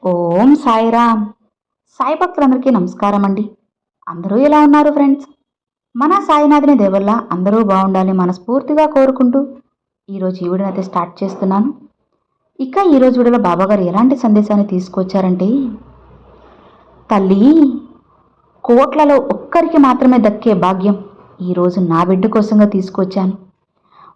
ఓం సాయిరామ్. సాయి భక్తులందరికీ నమస్కారం అండి. అందరూ ఎలా ఉన్నారు ఫ్రెండ్స్? మన సాయినాథుని దేవల్ల అందరూ బాగుండాలి మనస్ఫూర్తిగా కోరుకుంటూ ఈరోజు ఈ వీడియోని అయితే స్టార్ట్ చేస్తున్నాను. ఇక ఈరోజు వీడియోలో బాబాగారు ఎలాంటి సందేశాన్ని తీసుకొచ్చారంటే, తల్లి, కోట్లలో ఒక్కరికి మాత్రమే దక్కే భాగ్యం ఈరోజు నా బిడ్డ కోసంగా తీసుకొచ్చాను.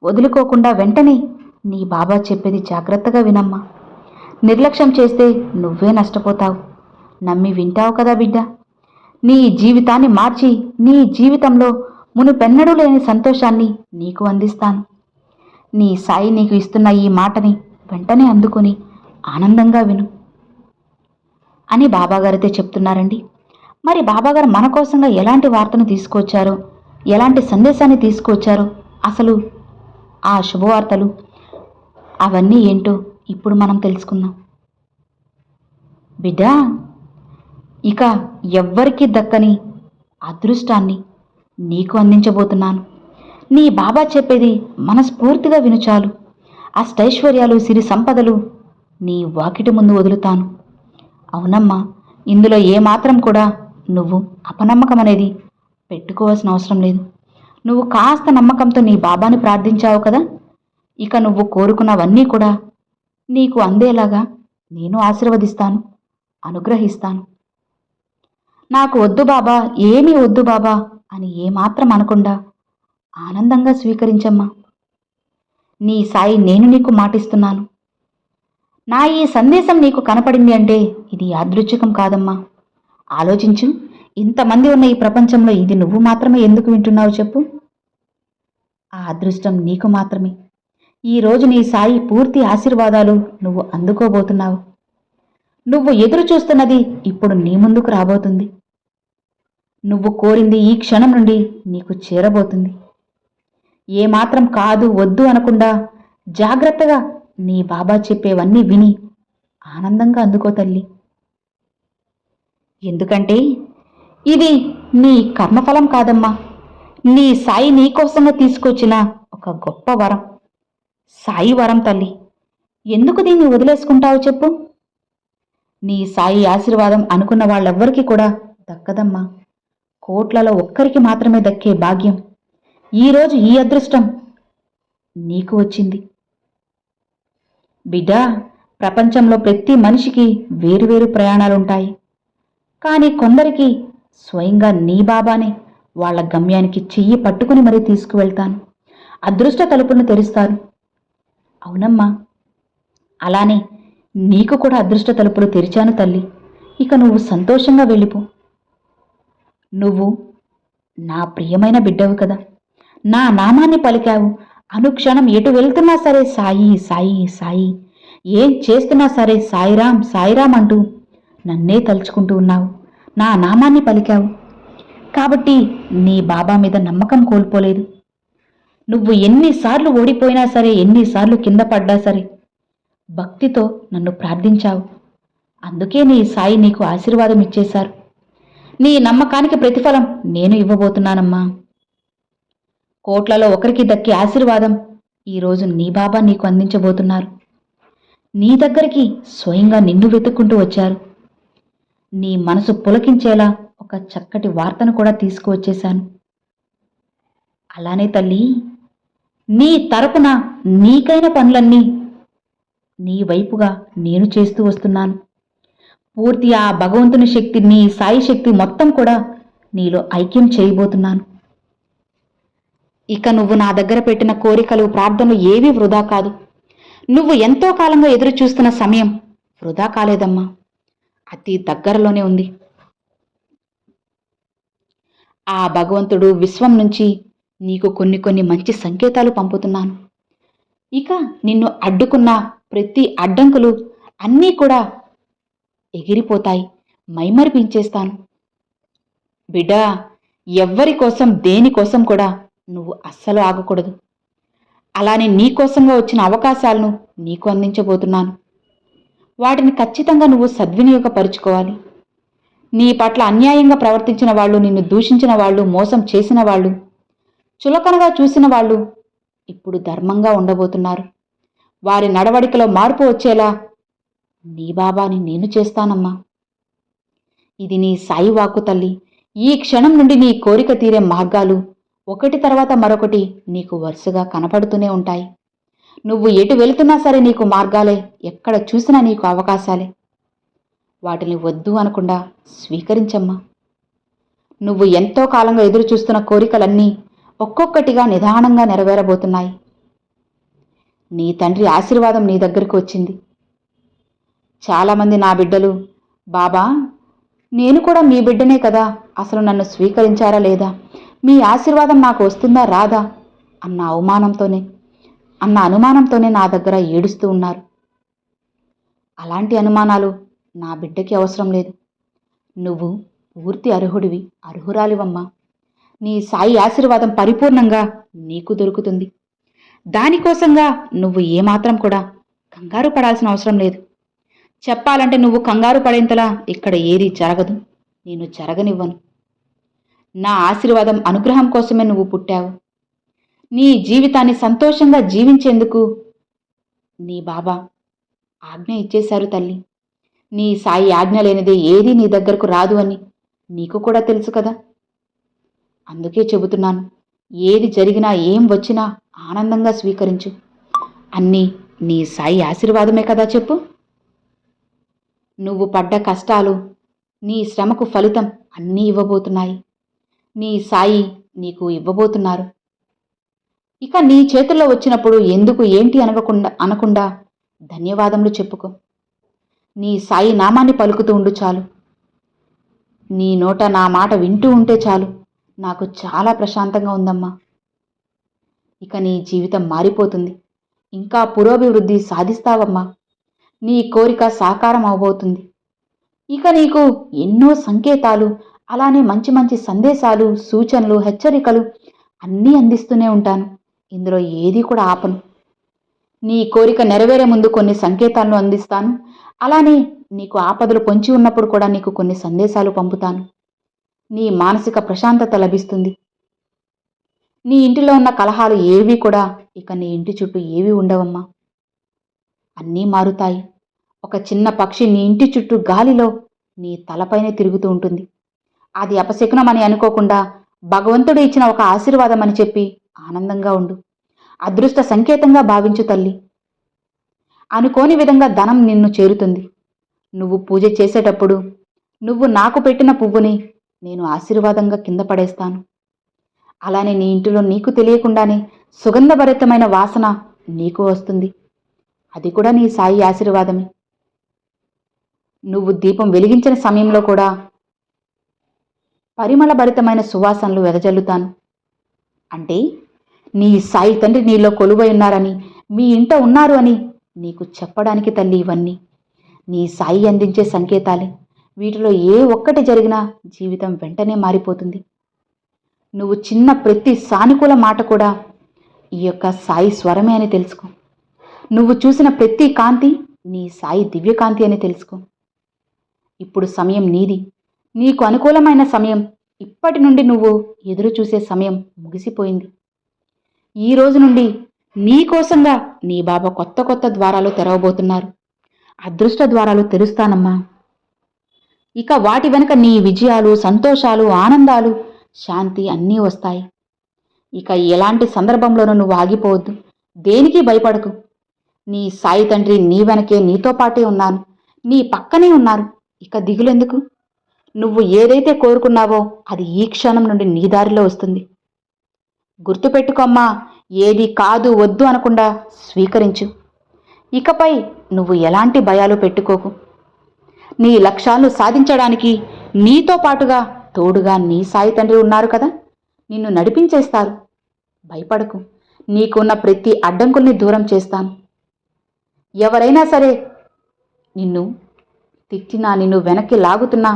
వదులుకోకుండా వెంటనే నీ బాబా చెప్పేది జాగ్రత్తగా వినమ్మా. నిర్లక్ష్యం చేస్తే నువ్వే నష్టపోతావు. నమ్మి వింటావు కదా బిడ్డ. నీ జీవితాన్ని మార్చి నీ జీవితంలో మునుపెన్నడూ లేని సంతోషాన్ని నీకు అందిస్తాను. నీ సాయి నీకు ఇస్తున్న ఈ మాటని వెంటనే అందుకొని ఆనందంగా విను అని బాబాగారైతే చెప్తున్నారండి. మరి బాబాగారు మన కోసంగా ఎలాంటి వార్తను తీసుకొచ్చారో, ఎలాంటి సందేశాన్ని తీసుకొచ్చారో, అసలు ఆ శుభవార్తలు అవన్నీ ఏంటో ఇప్పుడు మనం తెలుసుకుందాం. బిడ్డా, ఇక ఎవ్వరికీ దక్కని అదృష్టాన్ని నీకు అందించబోతున్నాను. నీ బాబా చెప్పేది మనస్ఫూర్తిగా విను చాలు. అష్టైశ్వర్యాలు, సిరి సంపదలు నీ వాకిటి ముందు వదులుతాను. అవునమ్మా, ఇందులో ఏమాత్రం కూడా నువ్వు అపనమ్మకం అనేది పెట్టుకోవాల్సిన అవసరం లేదు. నువ్వు కాస్త నమ్మకంతో నీ బాబాని ప్రార్థించావు కదా, ఇక నువ్వు కోరుకున్నవన్నీ కూడా నీకు అందేలాగా నేను ఆశీర్వదిస్తాను, అనుగ్రహిస్తాను. నాకు వద్దు బాబా, ఏమీ వద్దు బాబా అని ఏమాత్రం అనకుండా ఆనందంగా స్వీకరించమ్మా. నీ సాయి నేను నీకు మాటిస్తున్నాను. నా ఈ సందేశం నీకు కనపడింది అంటే ఇది యాదృచ్ఛికం కాదమ్మా. ఆలోచించు, ఇంతమంది ఉన్న ఈ ప్రపంచంలో ఇది నువ్వు మాత్రమే ఎందుకు వింటున్నావు చెప్పు? ఆ అదృష్టం నీకు మాత్రమే. ఈరోజు నీ సాయి పూర్తి ఆశీర్వాదాలు నువ్వు అందుకోబోతున్నావు. నువ్వు ఎదురు చూస్తున్నది ఇప్పుడు నీ ముందుకు రాబోతుంది. నువ్వు కోరింది ఈ క్షణం నుండి నీకు చేరబోతుంది. ఏమాత్రం కాదు వద్దు అనకుండా జాగ్రత్తగా నీ బాబా చెప్పేవన్నీ విని ఆనందంగా అందుకో తల్లి. ఎందుకంటే ఇది నీ కర్మఫలం కాదమ్మా, నీ సాయి నీకోసంగా తీసుకొచ్చిన ఒక గొప్ప వరం. సాయి వరం తల్లి. ఎందుకు దీన్ని వదిలేసుకుంటావు చెప్పు? నీ సాయి ఆశీర్వాదం అనుకున్న వాళ్ళెవ్వరికీ కూడా దక్కదమ్మా. కోట్లలో ఒక్కరికి మాత్రమే దక్కే భాగ్యం ఈరోజు ఈ అదృష్టం నీకు వచ్చింది. బిడ్డా, ప్రపంచంలో ప్రతి మనిషికి వేరువేరు ప్రయాణాలుంటాయి. కానీ కొందరికి స్వయంగా నీ బాబానే వాళ్ళ గమ్యానికి చెయ్యి పట్టుకుని మరీ తీసుకువెళ్తాను, అదృష్ట తలుపులను తెరుస్తాను. అవునమ్మా, అలానే నీకు కూడా అదృష్ట తలుపులు తెరిచాను తల్లి. ఇక నువ్వు సంతోషంగా వెళ్ళిపో. నువ్వు నా ప్రియమైన బిడ్డవు కదా, నా నామాన్ని పలికావు. అనుక్షణం ఎటు వెళ్తున్నా సరే సాయి సాయి సాయి, ఏం చేస్తున్నా సరే సాయిరాం సాయిరాం అంటూ నన్నే తలుచుకుంటూ ఉన్నావు, నా నామాన్ని పలికావు. కాబట్టి నీ బాబా మీద నమ్మకం కోల్పోలేదు. నువ్వు ఎన్నిసార్లు ఓడిపోయినా సరే, ఎన్నిసార్లు కింద పడ్డా సరే భక్తితో నన్ను ప్రార్థించావు. అందుకే నీ సాయి నీకు ఆశీర్వాదం ఇచ్చేశారు. నీ నమ్మకానికి ప్రతిఫలం నేను ఇవ్వబోతున్నానమ్మా. కోట్లలో ఒకరికి దక్కే ఆశీర్వాదం ఈరోజు నీ బాబా నీకు అందించబోతున్నారు. నీ దగ్గరికి స్వయంగా నిన్ను వెతుక్కుంటూ వచ్చారు. నీ మనసు పులకించేలా ఒక చక్కటి వార్తను కూడా తీసుకువచ్చేశాను. అలానే తల్లి, నీ తరపున నీకైన పనులన్నీ నీ వైపుగా నేను చేస్తూ వస్తున్నాను. పూర్తి ఆ భగవంతుని శక్తి, నీ సాయి శక్తి మొత్తం కూడా నీలో ఐక్యం చేయబోతున్నాను. ఇక నువ్వు నా దగ్గర పెట్టిన కోరికలు, ప్రార్థనలు ఏవీ వృధా కాదు. నువ్వు ఎంతో కాలంగా ఎదురు చూస్తున్న సమయం వృధా కాలేదమ్మా, అతి దగ్గరలోనే ఉంది. ఆ భగవంతుడు విశ్వం నుంచి నీకు కొన్ని మంచి సంకేతాలు పంపుతున్నాను. ఇక నిన్ను అడ్డుకున్న ప్రతి అడ్డంకులు అన్నీ కూడా ఎగిరిపోతాయి, మైమరిపించేస్తాను. బిడ్డా, ఎవ్వరి కోసం దేనికోసం కూడా నువ్వు అస్సలు ఆగకూడదు. అలానే నీకోసంగా వచ్చిన అవకాశాలను నీకు అందించబోతున్నాను. వాటిని ఖచ్చితంగా నువ్వు సద్వినియోగపరుచుకోవాలి. నీ పట్ల అన్యాయంగా ప్రవర్తించిన వాళ్ళు, నిన్ను దూషించిన వాళ్ళు, మోసం చేసిన వాళ్ళు, చులకనగా చూసిన వాళ్ళు ఇప్పుడు ధర్మంగా ఉండబోతున్నారు. వారి నడవడికలో మార్పు వచ్చేలా నీ బాబాని నేను చేస్తానమ్మా. ఇది నీ సాయి వాక్కు తల్లి. ఈ క్షణం నుండి నీ కోరిక తీరే మార్గాలు ఒకటి తర్వాత మరొకటి నీకు వరుసగా కనపడుతూనే ఉంటాయి. నువ్వు ఎటు వెళుతున్నా సరే నీకు మార్గాలే, ఎక్కడ చూసినా నీకు అవకాశాలే. వాటిని వద్దు అనకుండా స్వీకరించమ్మా. నువ్వు ఎంతో కాలంగా ఎదురుచూస్తున్న కోరికలన్నీ ఒక్కొక్కటిగా నిదానంగా నెరవేరబోతున్నాయి. నీ తండ్రి ఆశీర్వాదం నీ దగ్గరకు వచ్చింది. చాలామంది నా బిడ్డలు, బాబా నేను కూడా మీ బిడ్డనే కదా, అసలు నన్ను స్వీకరించారా లేదా, మీ ఆశీర్వాదం నాకు వస్తుందా రాదా అన్న అనుమానంతోనే నా దగ్గర ఏడుస్తూ ఉన్నారు. అలాంటి అనుమానాలు నా బిడ్డకి అవసరం లేదు. నువ్వు పూర్తి అర్హుడివి, అర్హురాలివమ్మా. నీ సాయి ఆశీర్వాదం పరిపూర్ణంగా నీకు దొరుకుతుంది. దానికోసంగా నువ్వు ఏమాత్రం కూడా కంగారు పడాల్సిన అవసరం లేదు. చెప్పాలంటే నువ్వు కంగారు పడేంతలా ఇక్కడ ఏదీ జరగదు, నేను జరగనివ్వను. నా ఆశీర్వాదం అనుగ్రహం కోసమే నువ్వు పుట్టావు. నీ జీవితాన్ని సంతోషంగా జీవించేందుకు నీ బాబా ఆజ్ఞ ఇచ్చేశారు తల్లి. నీ సాయి ఆజ్ఞ లేనిదే ఏదీ నీ దగ్గరకు రాదు అని నీకు కూడా తెలుసు కదా. అందుకే చెబుతున్నాను, ఏది జరిగినా ఏం వచ్చినా ఆనందంగా స్వీకరించు. అన్నీ నీ సాయి ఆశీర్వాదమే కదా. చెప్పు, నువ్వు పడ్డ కష్టాలు, నీ శ్రమకు ఫలితం అన్నీ ఇవ్వబోతున్నాయి. నీ సాయి నీకు ఇవ్వబోతున్నారు. ఇక నీ చేతుల్లో వచ్చినప్పుడు ఎందుకు ఏంటి అనకుండా ధన్యవాదములు చెప్పుకో. నీ సాయి నామాన్ని పలుకుతూ ఉండు చాలు. నీ నోట నా మాట వింటూ ఉంటే చాలు, నాకు చాలా ప్రశాంతంగా ఉందమ్మా. ఇక నీ జీవితం మారిపోతుంది. ఇంకా పురోభివృద్ధి సాధిస్తావమ్మా. నీ కోరిక సాకారం అవబోతుంది. ఇక నీకు ఎన్నో సంకేతాలు, అలానే మంచి మంచి సందేశాలు, సూచనలు, హెచ్చరికలు అన్నీ అందిస్తూనే ఉంటాను. ఇందులో ఏది కూడా ఆపను. నీ కోరిక నెరవేరే ముందు కొన్ని సంకేతాలను అందిస్తాను. అలానే నీకు ఆపదలు పొంచి ఉన్నప్పుడు కూడా నీకు కొన్ని సందేశాలు పంపుతాను. నీ మానసిక ప్రశాంతత లభిస్తుంది. నీ ఇంటిలో ఉన్న కలహాలు ఏవి కూడా ఇక నీ ఇంటి చుట్టూ ఏవి ఉండవమ్మా. అన్నీ మారుతాయి. ఒక చిన్న పక్షి నీ ఇంటి చుట్టూ గాలిలో నీ తలపైనే తిరుగుతూ ఉంటుంది. అది అపశకునమని అనుకోకుండా భగవంతుడు ఇచ్చిన ఒక ఆశీర్వాదం అని చెప్పి ఆనందంగా ఉండు. అదృష్ట సంకేతంగా భావించు తల్లి. అనుకోని విధంగా ధనం నిన్ను చేరుతుంది. నువ్వు పూజ చేసేటప్పుడు నువ్వు నాకు పెట్టిన పువ్వుని నేను ఆశీర్వాదంగా కింద పడేస్తాను. అలానే నీ ఇంటిలో నీకు తెలియకుండానే సుగంధభరితమైన వాసన నీకు వస్తుంది. అది కూడా నీ సాయి ఆశీర్వాదమే. నువ్వు దీపం వెలిగించిన సమయంలో కూడా పరిమళభరితమైన సువాసనలు వెదజల్లుతాను. అంటే నీ సాయి తండ్రి నీలో కొలువై ఉన్నారని, మీ ఇంట ఉన్నారు అని నీకు చెప్పడానికి తల్లి. ఇవన్నీ నీ సాయి అందించే సంకేతాలే. వీటిలో ఏ ఒక్కటి జరిగినా జీవితం వెంటనే మారిపోతుంది. నువ్వు చిన్న ప్రతి సానుకూల మాట కూడా ఈ యొక్క సాయి స్వరమే అని తెలుసుకో. నువ్వు చూసిన ప్రతి కాంతి నీ సాయి దివ్యకాంతి అని తెలుసుకో. ఇప్పుడు సమయం నీది. నీకు అనుకూలమైన సమయం. ఇప్పటి నుండి నువ్వు ఎదురు చూసే సమయం ముగిసిపోయింది. ఈ రోజు నుండి నీ కోసంగా నీ బాబా కొత్త కొత్త ద్వారాలు తెరవబోతున్నారు. అదృష్ట ద్వారాలు తెరుస్తానమ్మా. ఇక వాటి వెనుక నీ విజయాలు, సంతోషాలు, ఆనందాలు, శాంతి అన్నీ వస్తాయి. ఇక ఎలాంటి సందర్భంలోనూ నువ్వు ఆగిపోవద్దు. దేనికి భయపడకు. నీ సాయి తండ్రి నీ వెనకే, నీతో పాటే ఉన్నాను, నీ పక్కనే ఉన్నారు. ఇక దిగులెందుకు? నువ్వు ఏదైతే కోరుకున్నావో అది ఈ క్షణం నుండి నీ దారిలో వస్తుంది. గుర్తుపెట్టుకోమ్మా, ఏది కాదు వద్దు అనకుండా స్వీకరించు. ఇకపై నువ్వు ఎలాంటి భయాలు పెట్టుకోకు. నీ లక్ష్యాలను సాధించడానికి నీతో పాటుగా తోడుగా నీ సాయి తండ్రి ఉన్నారు కదా, నిన్ను నడిపించేస్తారు. భయపడకు. నీకున్న ప్రతి అడ్డంకుల్ని దూరం చేస్తాను. ఎవరైనా సరే నిన్ను తిట్టినా, నిన్ను వెనక్కి లాగుతున్నా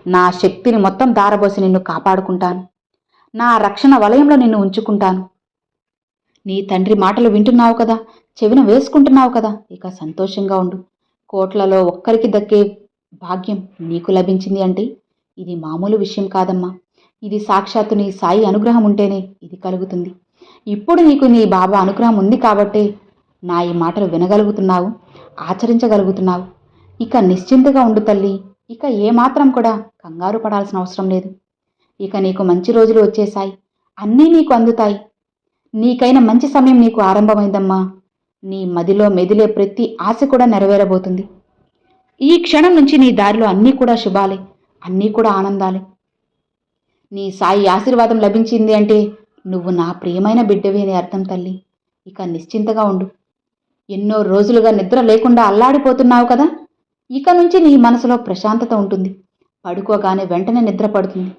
నా శక్తిని మొత్తం దారబోసి నిన్ను కాపాడుకుంటాను. నా రక్షణ వలయంలో నిన్ను ఉంచుకుంటాను. నీ తండ్రి మాటలు వింటున్నావు కదా, చెవిన వేసుకుంటున్నావు కదా, ఇక సంతోషంగా ఉండు. కోట్లలో ఒక్కరికి దక్కే భాగ్యం నీకు లభించింది అంటే ఇది మామూలు విషయం కాదమ్మా. ఇది సాక్షాత్తు నీ సాయి అనుగ్రహం ఉంటేనే ఇది కలుగుతుంది. ఇప్పుడు నీకు నీ బాబా అనుగ్రహం ఉంది కాబట్టే నా ఈ మాటలు వినగలుగుతున్నావు, ఆచరించగలుగుతున్నావు. ఇక నిశ్చింతగా ఉండు తల్లి. ఇక ఏమాత్రం కూడా కంగారు పడాల్సిన అవసరం లేదు. ఇక నీకు మంచి రోజులు వచ్చేశాయి. అన్నీ నీకు అందుతాయి. నీకైన మంచి సమయం నీకు ఆరంభమైందమ్మా. నీ మదిలో మెదిలే ప్రతి ఆశ కూడా నెరవేరబోతుంది. ఈ క్షణం నుంచి నీ దారిలో అన్నీ కూడా శుభాలే, అన్నీ కూడా ఆనందాలే. నీ సాయి ఆశీర్వాదం లభించింది అంటే నువ్వు నా ప్రియమైన బిడ్డవి అని అర్థం తల్లి. ఇక నిశ్చింతగా ఉండు. ఎన్నో రోజులుగా నిద్ర లేకుండా అల్లాడిపోతున్నావు కదా. ఇక నుంచి నీ మనసులో ప్రశాంతత ఉంటుంది. పడుకోగానే వెంటనే నిద్ర పడుతుంది.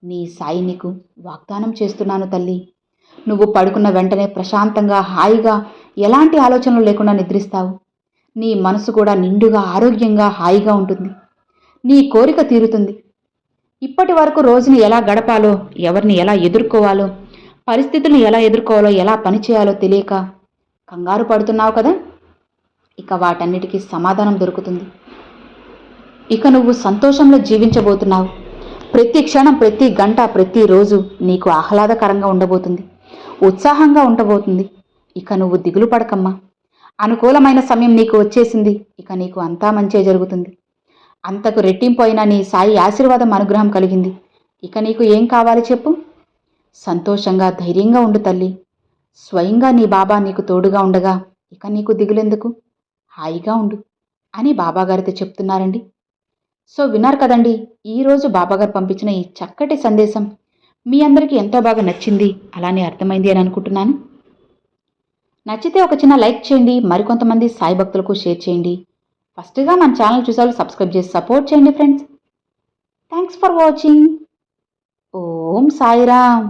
నీ సాయి నీకు వాగ్దానం చేస్తున్నాను తల్లి. నువ్వు పడుకున్న వెంటనే ప్రశాంతంగా హాయిగా ఎలాంటి ఆలోచనలు లేకుండా నిద్రిస్తావు. నీ మనసు కూడా నిండుగా ఆరోగ్యంగా హాయిగా ఉంటుంది. నీ కోరిక తీరుతుంది. ఇప్పటి వరకు రోజుని ఎలా గడపాలో, ఎవరిని ఎలా ఎదుర్కోవాలో, పరిస్థితులను ఎలా ఎదుర్కోవాలో, ఎలా పనిచేయాలో తెలియక కంగారు పడుతున్నావు కదా. ఇక వాటన్నిటికీ సమాధానం దొరుకుతుంది. ఇక నువ్వు సంతోషంలో జీవించబోతున్నావు. ప్రతి క్షణం, ప్రతి గంట, ప్రతిరోజు నీకు ఆహ్లాదకరంగా ఉండబోతుంది. ఉత్సాహంగా ఉండబోతుంది. ఇక నువ్వు దిగులు పడకమ్మా. అనుకూలమైన సమయం నీకు వచ్చేసింది. ఇక నీకు అంతా మంచే జరుగుతుంది. అంతకు రెట్టింపు అయినా నీ సాయి ఆశీర్వాదం అనుగ్రహం కలిగింది. ఇక నీకు ఏం కావాలి చెప్పు. సంతోషంగా ధైర్యంగా ఉండు తల్లి. స్వయంగా నీ బాబా నీకు తోడుగా ఉండగా ఇక నీకు దిగులెందుకు. హాయిగా ఉండు అని బాబాగారితో చెప్తున్నారండి. సో విన్నారు కదండి, ఈరోజు బాబాగారు పంపించిన ఈ చక్కటి సందేశం మీ అందరికీ ఎంతో బాగా నచ్చింది, అలానే అర్థమైంది అని అనుకుంటున్నాను. నచ్చితే ఒక చిన్న లైక్ చేయండి. మరికొంతమంది సాయి భక్తులకు షేర్ చేయండి. ఫస్ట్గా మన ఛానల్ చూసారు సబ్స్క్రైబ్ చేసి సపోర్ట్ చేయండి friends. Thanks for watching. Om Sairam.